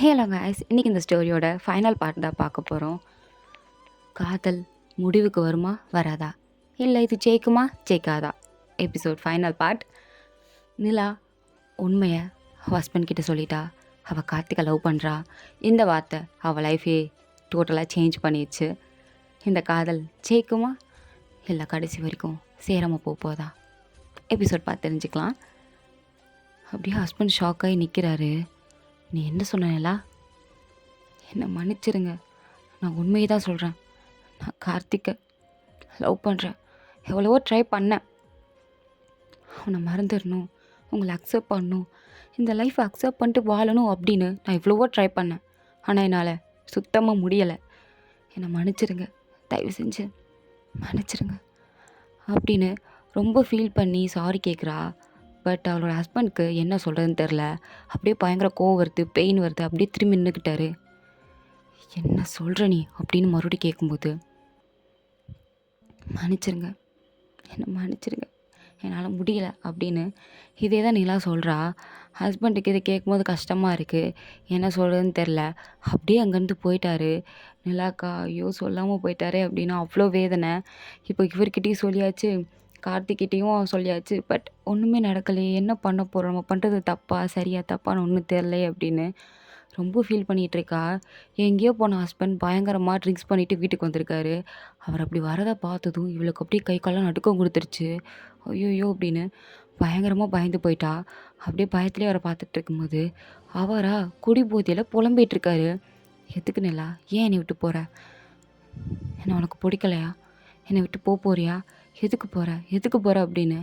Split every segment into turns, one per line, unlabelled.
Hello guys, இன்றைக்கி இந்த ஸ்டோரியோட final part தான் பார்க்க போகிறோம். காதல் முடிவுக்கு வருமா வராதா, இல்லை இது ஜெயிக்குமா ஜெயிக்காதா? Episode final part. நிலா உண்மையை ஹஸ்பண்ட் கிட்ட சொல்லிட்டா. அவள் கார்த்திகை லவ் பண்ணுறா. இந்த வார்த்தை அவள் லைஃபே டோட்டலாக சேஞ்ச் பண்ணிடுச்சு. இந்த காதல் ஜெயிக்குமா இல்லை கடைசி வரைக்கும் சேராமல் போதா? எபிசோட் பார்த்து தெரிஞ்சுக்கலாம். அப்படியே ஹஸ்பண்ட் ஷாக்காகி நிற்கிறாரு. நீ என்ன சொன்னேலா? என்னை மன்னிச்சிருங்க, நான் உண்மையை தான் சொல்கிறேன். நான் கார்த்திகை லவ் பண்ணுறேன். எவ்வளவோ ட்ரை பண்ணேன். அவனை மறந்துடணும், உங்களை அக்செப்ட் பண்ணணும், இந்த லைஃப்பை அக்செப்ட் பண்ணிட்டு வாழணும் அப்படின்னு நான் எவ்வளவோ ட்ரை பண்ணேன். ஆனால் என்னால் சுத்தமாக முடியலை. என்னை மன்னிச்சிருங்க, தயவு செஞ்சு மன்னிச்சிருங்க அப்படின்னு ரொம்ப ஃபீல் பண்ணி சாரி கேட்குறா. பட் அவளோட ஹஸ்பண்ட்க்கு என்ன சொல்கிறதுன்னு தெரில. அப்படியே பயங்கர கோவம் வருது, பெயின் வருது. அப்படியே திரும்பி நின்றுக்கிட்டாரு. என்ன சொல்கிற நீ அப்படின்னு மறுபடியும் கேட்கும்போது, மன்னிச்சிருங்க, என்னை மன்னிச்சிருங்க, என்னால் முடியலை அப்படின்னு இதே தான் நிலா சொல்கிறா. ஹஸ்பண்டுக்கு இதை கேட்கும்போது கஷ்டமாக இருக்குது, என்ன சொல்கிறதுன்னு தெரில. அப்படியே அங்கேருந்து போயிட்டாரு. நிலாக்கா ஐயோ சொல்லாமல் போயிட்டாரே அப்படின்னு அவ்வளோ வேதனை. இப்போ இவர்கிட்டையும் சொல்லியாச்சு, கார்த்திக்கிட்டேயும் சொல்லியாச்சு. பட் ஒன்றுமே நடக்கலையே, என்ன பண்ண போகிறோம், நம்ம பண்ணுறது தப்பா சரியா தப்பான்னு ஒன்றும் தெரிலையே அப்படின்னு ரொம்ப ஃபீல் பண்ணிகிட்ருக்கா. எங்கேயோ போன ஹஸ்பண்ட் பயங்கரமாக ட்ரிங்க்ஸ் பண்ணிவிட்டு வீட்டுக்கு வந்திருக்காரு. அவர் அப்படி வரதை பார்த்ததும் இவளுக்கு அப்படியே கை காலெலாம் நடுக்கம் கொடுத்துருச்சு. ஐயோயோ அப்படின்னு பயங்கரமாக பயந்து போயிட்டா. அப்படியே பயத்துலேயே அவரை பார்த்துட்டு இருக்கும்போது அவரா குடி போதையில் புலம்பிகிட்ருக்காரு. எதுக்கு நிலா, ஏன் என்னை விட்டு போகிற? என்ன உனக்கு பிடிக்கலையா? என்னை விட்டு போறியா? எதுக்கு போகிற அப்படின்னு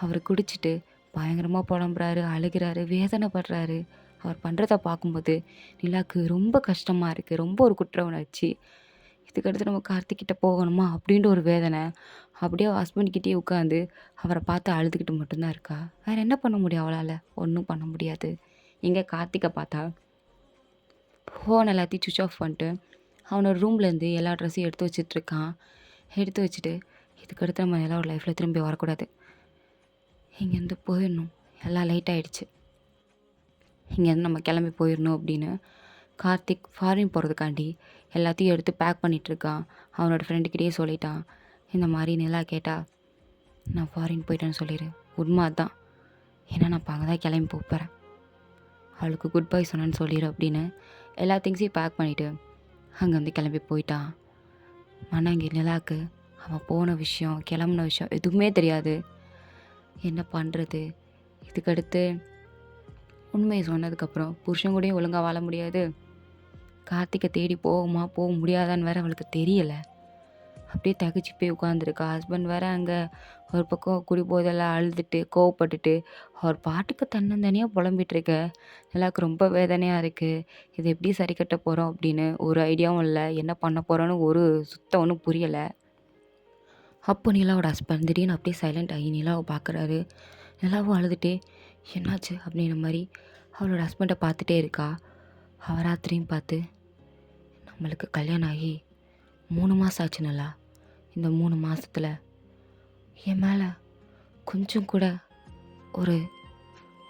அவர் குடிச்சிட்டு பயங்கரமாக புலம்புறாரு, அழுகிறாரு, வேதனைப்படுறாரு. அவர் பண்ணுறத பார்க்கும்போது நிலாவுக்கு ரொம்ப கஷ்டமாக இருக்குது. ரொம்ப ஒரு குற்ற உணர்ச்சி. இதுக்கடுத்து நம்ம கார்த்திக்கிட்ட போகணுமா அப்படின்ற ஒரு வேதனை. அப்படியே ஹஸ்பண்ட்கிட்டே உட்காந்து அவரை பார்த்து அழுதுகிட்டு மட்டும்தான் இருக்கா. வேறு என்ன பண்ண முடியும் அவளால்? ஒன்றும் பண்ண முடியாது. எங்கே கார்த்திகை பார்த்தா ஃபோன் எல்லாத்தையும் சுவிட்ச் ஆஃப் பண்ணிட்டு அவனோட ரூம்லேருந்து எல்லா ட்ரெஸ்ஸையும் எடுத்து வச்சிட்ருக்கான். எடுத்து வச்சுட்டு இதுக்கடுத்து நம்ம எல்லாரோட லைஃப்பில் திரும்பி வரக்கூடாது, இங்கேருந்து போயிடணும், எல்லாம் லேட் ஆகிடுச்சு, இங்கேருந்து நம்ம கிளம்பி போயிடணும் அப்படின்னு கார்த்திக் ஃபாரின் போகிறதுக்காண்டி எல்லாத்தையும் எடுத்து பேக் பண்ணிகிட்ருக்கான். அவனோட ஃப்ரெண்டுக்கிட்டே சொல்லிட்டான். இந்த மாதிரி நிலா கேட்டா, நான் ஃபாரின் போயிட்டேன்னு சொல்லிடு. உண்மை அதுதான், ஏன்னா நான் இப்போ அங்கே தான் கிளம்பி போகிறேன். அவளுக்கு குட் பை சொன்னேன்னு சொல்லிடு அப்படின்னு எல்லா திங்ஸையும் பேக் பண்ணிவிட்டு அங்கேருந்து கிளம்பி போயிட்டான். ஆனால் இங்கே நிலாவுக்கு அவன் போன விஷயம், கிளம்புன விஷயம் எதுவுமே தெரியாது. என்ன பண்ணுறது? இதுக்கடுத்து உண்மையை சொன்னதுக்கப்புறம் புருஷன் கூடயும் ஒழுங்காக வாழ முடியாது. கார்த்திகை தேடி போக முடியாதான்னு வேற அவளுக்கு தெரியலை. அப்படியே தகச்சு போய் உட்காந்துருக்கா. ஹஸ்பண்ட் வேற அங்கே ஒரு பக்கம் குடி போதெல்லாம் அழுதுட்டு கோவப்பட்டுட்டு அவர் பாட்டுக்கு தன்னந்தனியாக புலம்பிகிட்ருக்க. எல்லாருக்கும் ரொம்ப வேதனையாக இருக்குது. இது எப்படி சரி கட்ட போகிறோம் அப்படின்னு ஒரு ஐடியாவும் இல்லை. என்ன பண்ண போகிறோன்னு ஒரு சுத்தம் ஒன்றும் புரியலை. அப்போ நிலாவோட ஹஸ்பண்ட் திடீர்னு அப்படியே சைலண்ட் ஆகி நிலாவை பார்க்குறாரு. நிலாவும் அழுதுகிட்டே என்னாச்சு அப்படின்ற மாதிரி அவளோட ஹஸ்பண்டை பார்த்துட்டே இருக்கா. அவள் ராத்திரியும் பார்த்து, நம்மளுக்கு கல்யாணம் ஆகி 3 மாதம் ஆச்சு நல்லா. இந்த 3 மாதத்தில் என் மேலே கொஞ்சம் கூட ஒரு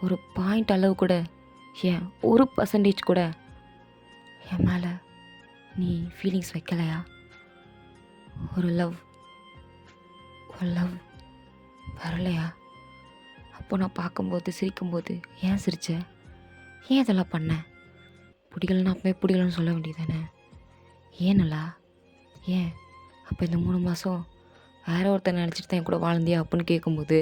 ஒரு பாயிண்ட் அளவு கூட, ஏன் 1% கூட என் மேலே நீ ஃபீலிங்ஸ் வைக்கலையா? ஒரு லவ் வரலையா? அப்போ நான் பார்க்கும்போது சிரிக்கும்போது ஏன் சிரிச்ச? ஏன் இதெல்லாம் பண்ண? பிடிக்கலன்னா அப்பவே பிடிக்கலன்னு சொல்ல வேண்டியதானே? ஏனல்லா? ஏன் அப்போ இந்த 3 மாதம் வேற ஒருத்தர் நினச்சிட்டு தான் என் கூட வாழ்ந்தியா அப்படின்னு கேட்கும்போது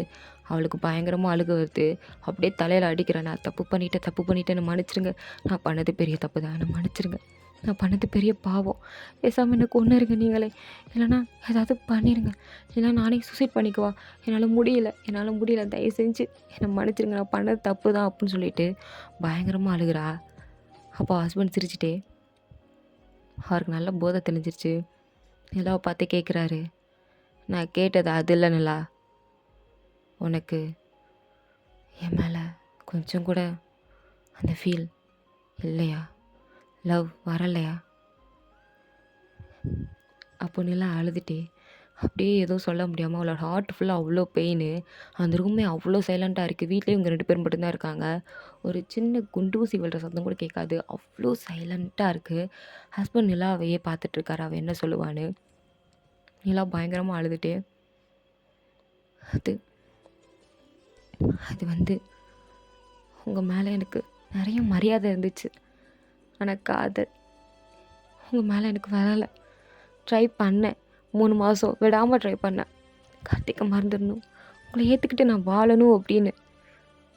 அவளுக்கு பயங்கரமாக அழுக வருது. அப்படியே தலையில் அடிக்கிறேன். நான் தப்பு பண்ணிட்டேன்னு மன்னிச்சிருங்க. நான் பண்ணது பெரிய தப்பு தான், என்னை மன்னிச்சிருங்க. நான் பண்ணது பெரிய பாவம். பேசாமல் எனக்கு ஒன்று இருங்க நீங்களே, இல்லைனா ஏதாவது பண்ணிடுங்க, இல்லைனா நானே சூசைட் பண்ணிக்குவா. என்னால் முடியல, தயவு செஞ்சு என்னை மன்னிச்சிருங்க, நான் பண்ணது தப்பு தான் அப்படின்னு சொல்லிட்டு பயங்கரமாக அழுகிறா. அப்போ ஹஸ்பண்ட் சிரிச்சிட்டே, அவருக்கு நல்ல போதை தெளிஞ்சிருச்சு. நிலாவை பார்த்து கேட்குறாரு, நான் கேட்டது அது இல்லை நிலா, உனக்கு என் மேலே கொஞ்சம் கூட அந்த ஃபீல் இல்லையா? லவ் வரலையா? அப்போ நிலா அழுதுகிட்டே அப்படியே எதுவும் சொல்ல முடியாமல் அவளோட ஹார்ட் ஃபுல்லாக அவ்வளோ பெயின். அந்த ரூமே அவ்வளோ சைலண்ட்டாக இருக்குது. வீட்லேயும் இவங்க 2 பேர் மட்டும் தான் இருக்காங்க. ஒரு சின்ன குண்டூசி விழுற சத்தம் கூட கேட்காது. அவ்வளோ சைலண்ட்டாக இருக்குது. ஹஸ்பண்ட் நிலாவையே பார்த்துட்ருக்காரு அவள் என்ன சொல்லுவான்னு. நிலா பயங்கரமாக அழுதுட்டே, அது அது வந்து உங்கள் மேலே எனக்கு நிறைய மரியாதை இருந்துச்சு. ஆனால் காதல் உங்கள் மேலே எனக்கு வரலை. ட்ரை பண்ணேன் 3 மாதம் விடாமல் ட்ரை பண்ணேன். கார்த்திகை மறந்துடணும், உங்களை ஏற்றுக்கிட்டு நான் வாழணும் அப்படின்னு.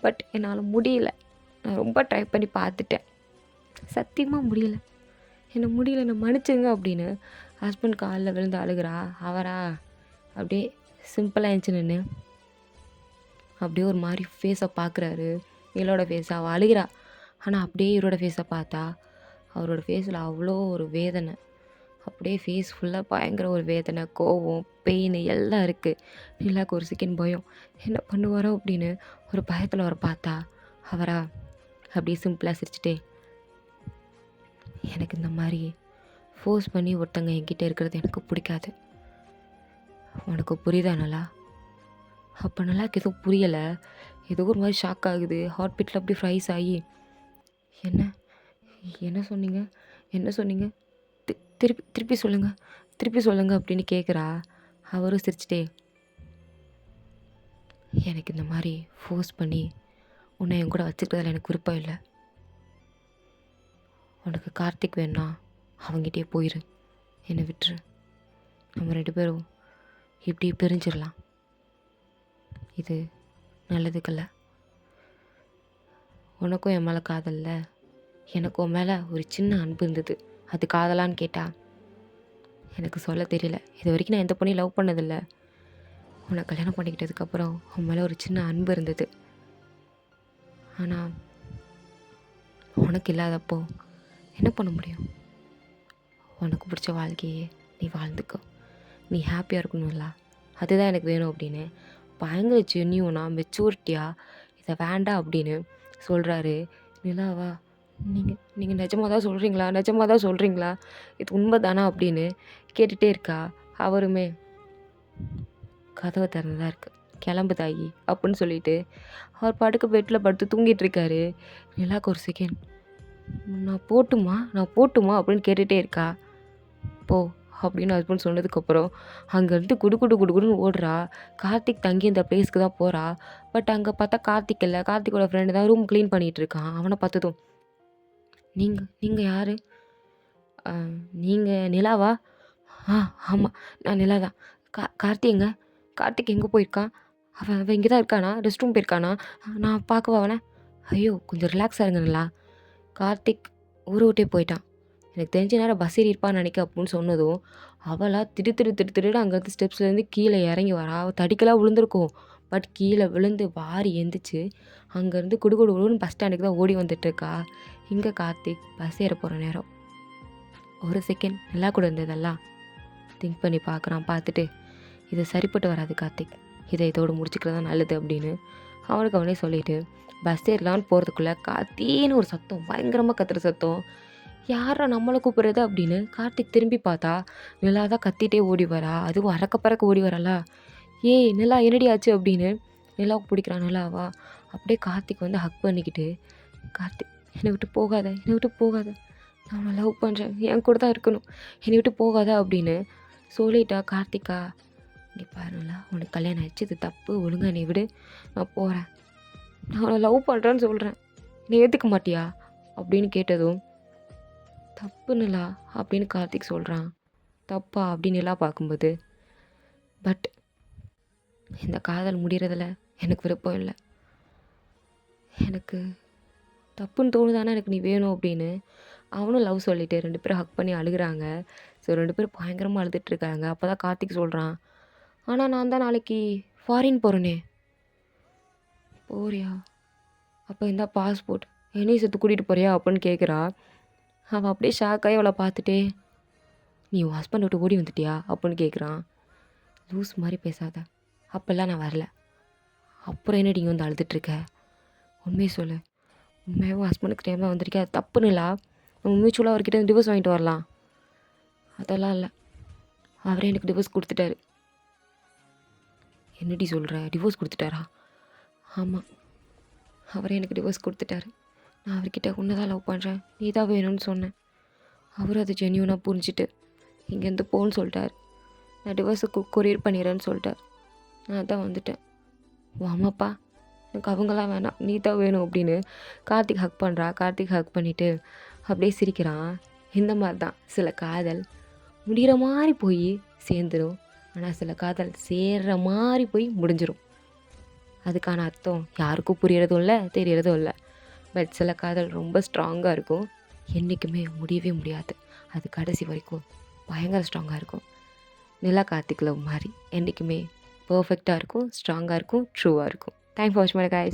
பட் என்னால் முடியல. நான் ரொம்ப ட்ரை பண்ணி பார்த்துட்டேன், சத்தியமாக முடியல. என்னை முடியல, என்னை மன்னிச்சுங்க அப்படின்னு ஹஸ்பண்ட் காலில் விழுந்து அழுகிறா. அவரா அப்படியே சிம்பிளாக எழுந்துச்சு நின்று அப்படியே ஒரு மாதிரி ஃபேஸை பார்க்குறாரு. இவளோட ஃபேஸை அவள் அழுகிறா. ஆனால் அப்படியே இவரோட ஃபேஸை பார்த்தா அவரோட ஃபேஸில் அவ்வளோ ஒரு வேதனை. அப்படியே ஃபேஸ் ஃபுல்லாக பயங்கர ஒரு வேதனை, கோவம், பெயின் எல்லாம் இருக்குது. நிலாவுக்கு ஒரு செகண்ட் பயம், என்ன பண்ணுவாரோ அப்படின்னு ஒரு பயத்தில் அவரை பார்த்தா அவரா அப்படியே சிம்பிளாக சிரிச்சிட்டே, எனக்கு இந்த மாதிரி ஃபோர்ஸ் பண்ணி ஒருத்தங்க என்கிட்ட இருக்கிறது எனக்கு பிடிக்காது. உனக்கு புரியுதா நல்லா? அப்போ நல்லாக்கு எதுவும் புரியலை. ஏதோ ஒரு மாதிரி ஷாக் ஆகுது. ஹார்ட் பீட்டில் அப்படி ஃப்ரைஸ் ஆகி, என்ன என்ன சொன்னீங்க என்ன சொன்னீங்க திருப்பி திருப்பி சொல்லுங்கள் திருப்பி சொல்லுங்கள் அப்படின்னு கேட்குறா. அவரும் சிரிச்சிட்டே, எனக்கு இந்த மாதிரி ஃபோர்ஸ் பண்ணி உன்னை என் கூட வச்சுக்கிறதுல எனக்கு விருப்பம் இல்லை. உனக்கு கார்த்திக் வேணா அவங்ககிட்டயே போயிரு, என்னை விட்டுரு. நம்ம 2 பேரும் இப்படி பிரிஞ்சிடலாம். இது நல்லதுக்கல்ல. உனக்கும் என் மேலே காதல்ல, எனக்கும் உன் மேலே ஒரு சின்ன அன்பு இருந்தது. அது காதலான்னு கேட்டா எனக்கு சொல்ல தெரியல. இது வரைக்கும் நான் எந்த பொண்ணையும் லவ் பண்ணதில்லை. உன்னை கல்யாணம் பண்ணிக்கிட்டதுக்கப்புறம் உன் மேலே ஒரு சின்ன அன்பு இருந்தது. ஆனால் உனக்கு இல்லாதப்போ என்ன பண்ண முடியும்? உனக்கு பிடிச்ச வாழ்க்கையே நீ வாழ்ந்துக்கோ, நீ ஹாப்பியாக இருக்கணும்ல, அதுதான் எனக்கு வேணும் அப்படின்னு பயங்கர ஜென்யூனாக மெச்சூரிட்டியாக இதை வேண்டாம் அப்படின்னு சொல்கிறாரு. நிலாவா, நீங்கள் நிஜமாக தான் சொல்கிறீங்களா, இது உண்மை தானா அப்படின்னு கேட்டுகிட்டே இருக்கா. அவருமே கதவை திறந்துதான் இருக்குது, கிளம்பு தாயி அப்படின்னு சொல்லிட்டு அவர் பாட்டுக்கு பெட்டில் படுத்து தூங்கிட்டு இருக்காரு. நிலாவுக்கு ஒரு செகண்ட், நான் போட்டுமா அப்படின்னு கேட்டுகிட்டே இருக்கா. போ அப்படின்னு ஹஸ்பண்ட் சொன்னதுக்கப்புறம் அங்கேருந்து குடுக்குடுன்னு ஓடுறா. கார்த்திக் தங்கி இந்த பிளேஸ்க்கு தான் போகிறா. பட் அங்கே பார்த்தா கார்த்திக் இல்லை. கார்த்திக்கோட ஃப்ரெண்டு தான் ரூம் க்ளீன் பண்ணிகிட்டு இருக்கான். அவனை பார்த்ததும், நீங்கள் யார்? நீங்கள் நிலாவா? ஆமாம், நான் நிலா தான். கார்த்திக் எங்கே போயிருக்கான்? அவன் இங்கே தான் இருக்கானா? ரெஸ்ட் ரூம் போயிருக்கானா? நான் பார்க்கவா அவனை? ஐயோ, கொஞ்சம் ரிலாக்ஸாக இருங்க நிலா. கார்த்திக் ஊரை விட்டே போயிட்டான். எனக்கு தெரிஞ்ச நேரம் பஸ் ஏறி இருப்பான்னு நினைக்க அப்படின்னு சொன்னதும் அவளா திடு அங்கேருந்து ஸ்டெப்ஸ்லேருந்து கீழே இறங்கி வரா. அவள் தடிக்கெல்லாம் விழுந்திருக்கும். பட் கீழே விழுந்து வாரி எந்திரிச்சு அங்கேருந்து குடுன்னு பஸ் ஸ்டாண்டுக்கு தான் ஓடி வந்துட்டுருக்கா. இங்கே கார்த்திக் பஸ் ஏற போகிற நேரம். ஒரு செகண்ட் நல்லா கூட இருந்ததெல்லாம் திங்க் பண்ணி பார்க்குறான். பார்த்துட்டு, இது சரிப்பட்டு வராது கார்த்திக், இதோடு முடிச்சுக்கிறது தான் நல்லது அப்படின்னு அவனுக்கு அவனே சொல்லிவிட்டு பஸ் ஏறலான்னு போகிறதுக்குள்ளே கார்த்தின்னு ஒரு சத்தம், பயங்கரமாக கத்துற சத்தம். யாரா நம்மளை கூப்பிட்றது அப்படின்னு கார்த்திக் திரும்பி பார்த்தா நிலா தான் கத்திட்டே ஓடி வரா. அதுவும் அறக்க பறக்க ஓடி வரலா. ஏய் நிலா, என்னடி ஆச்சு அப்படின்னு நிலாவுக்கு பிடிக்கிறான். நிலாவா அப்படியே கார்த்திக் வந்து ஹக் பண்ணிக்கிட்டு, கார்த்திக் என்னை விட்டு போகாத, நான் உன்னை லவ் பண்ணுறேன், என் கூட தான் இருக்கணும், என்னை விட்டு போகாத அப்படின்னு சொல்லிட்டா. கார்த்திகா, இங்கே பாருங்களா, உனக்கு கல்யாணம் ஆச்சு, இது தப்பு, ஒழுங்கா என்னை விடு, நான் போகிறேன், நான் உன்னை லவ் பண்ணுறேன்னு சொல்கிறேன், நீ ஏற்றுக்க மாட்டியா அப்படின்னு கேட்டதும், தப்பு நிலா அப்படின்னு கார்த்திக் சொல்கிறான். தப்பா அப்படின்னு நிலா பார்க்கும்போது, பட் இந்த காதல் முடிகிறதில்ல எனக்கு விருப்பம் இல்லை, எனக்கு தப்புன்னு தோணுதானே எனக்கு நீ வேணும் அப்படின்னு அவனும் லவ் சொல்லிட்டு 2 பேரும் ஹக் பண்ணி அழுகிறாங்க. ஸோ 2 பேரும் பயங்கரமாக அழுதுட்ருக்காங்க. அப்போ தான் கார்த்திக் சொல்கிறான், ஆனால் நான் தான் நாளைக்கு ஃபாரின் போகிறேனே. போறியா? அப்போ இந்த பாஸ்போர்ட் என்னையும் சேர்த்து கூட்டிகிட்டு போறியா அப்படின்னு கேட்குறா. அவள் அப்படியே ஷாக்காகி அவளை பார்த்துட்டே, நீ உன் ஹஸ்பண்ட் விட்டு ஓடி வந்துட்டியா அப்படின்னு கேட்குறான். லூஸ் மாதிரி பேசாத, அப்போல்லாம் நான் வரல. அப்புறம் என்ன நீங்கள் வந்து அழுதுட்ருக்க? உண்மையை சொல்லு, உண்மையாக ஹஸ்பண்டுக்கு டைமாக வந்திருக்கேன், அது தப்புன்னுலா. நம்ம மியூச்சுவலாக அவர்கிட்ட டிவோர்ஸ் வாங்கிட்டு வரலாம். அதெல்லாம் இல்லை, அவரே எனக்கு டிவோர்ஸ் கொடுத்துட்டாரு. என்னடி சொல்கிற, டிவோர்ஸ் கொடுத்துட்டாரா? ஆமாம், அவரே எனக்கு டிவோர்ஸ் கொடுத்துட்டாரு. நான் அவர்கிட்ட உன்னை தான் லவ் பண்ணுறேன், நீ தான் வேணும்னு சொன்னேன். அவரும் அதை ஜென்யூனாக புரிஞ்சுட்டு இங்கேருந்து போன்னு சொல்லிட்டார். நான் டிவோர்ஸை கொரியர் பண்ணிடுறேன்னு சொல்லிட்டார். நான் தான் வந்துட்டேன். வாமாப்பா, எனக்கு அவங்களாம் வேணாம், நீ தான் வேணும் அப்படின்னு கார்த்திக் ஹக் பண்ணுறா. கார்த்திக் ஹக் பண்ணிவிட்டு அப்படியே சிரிக்கிறான். இந்த மாதிரி தான் சில காதல் முடிகிற மாதிரி போய் சேர்ந்துடும், ஆனால் சில காதல் சேர்கிற மாதிரி போய் முடிஞ்சிடும். அதுக்கான அர்த்தம் யாருக்கும் புரியறதும் இல்லை, தெரியறதும் இல்லை. பட் சில காதல் ரொம்ப ஸ்ட்ராங்காக இருக்கும், என்றைக்குமே முடியவே முடியாது. அது கடைசி வரைக்கும் பயங்கர ஸ்ட்ராங்காக இருக்கும். நிலா கார்த்திக் லவ் மாதிரி என்றைக்குமே பர்ஃபெக்டாக இருக்கும், ஸ்ட்ராங்காக இருக்கும், ட்ரூவாக இருக்கும். தேங்க்ஸ் ஃபார் வாட்சிங் மை கைஸ்.